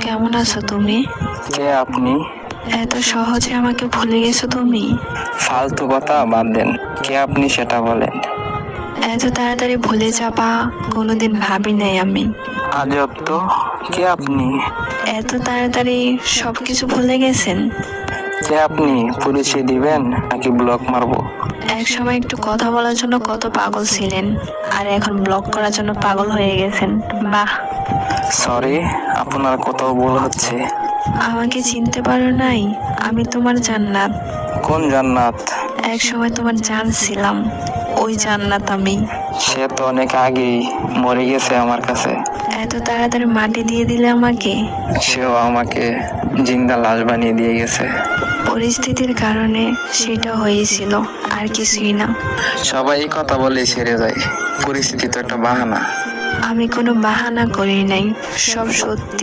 কেমন আছো তুমি? কে আপনি? এত সহজে আমাকে ভুলে গেছো তুমি? ফালতু কথা বাদ দেন, কে আপনি সেটা বলেন। এত তাড়াতাড়ি ভুলে যাবা কোনোদিন ভাবি নাই আমি। আজব তো, কে আপনি? এত তাড়াতাড়ি সবকিছু ভুলে গেছেন? কে আপনি পরিচয় দিবেন নাকি ব্লক মারবো? এক সময় একটু কথা বলার জন্য কত পাগল ছিলেন, আর এখন ব্লক করার জন্য পাগল হয়ে গেছেন। বাহ! সরি, আপনার কোথাও ভুল হচ্ছে। আমাকে চিনতে পারো নাই? আমি তোমার জান্নাত। কোন জান্নাত? এক সময় তোমার জান ছিলাম, ওই জান্নাত আমি। সে তো অনেক আগেই মরে গেছে আমার কাছে। এত তাড়াতাড়ি মাটি দিয়ে দিলে আমাকে। সেও আমাকে জিন্দা লাশ বানিয়ে দিয়ে গেছে। পরিস্থিতির কারণে সেটা হয়েছিল, আর কিছুই না। সবাই এই কথা বলে ছেড়ে যায়, পরিস্থিতি তো একটা বাহানা। আমি কোনো বাহানা করি নাই, সব সত্যি।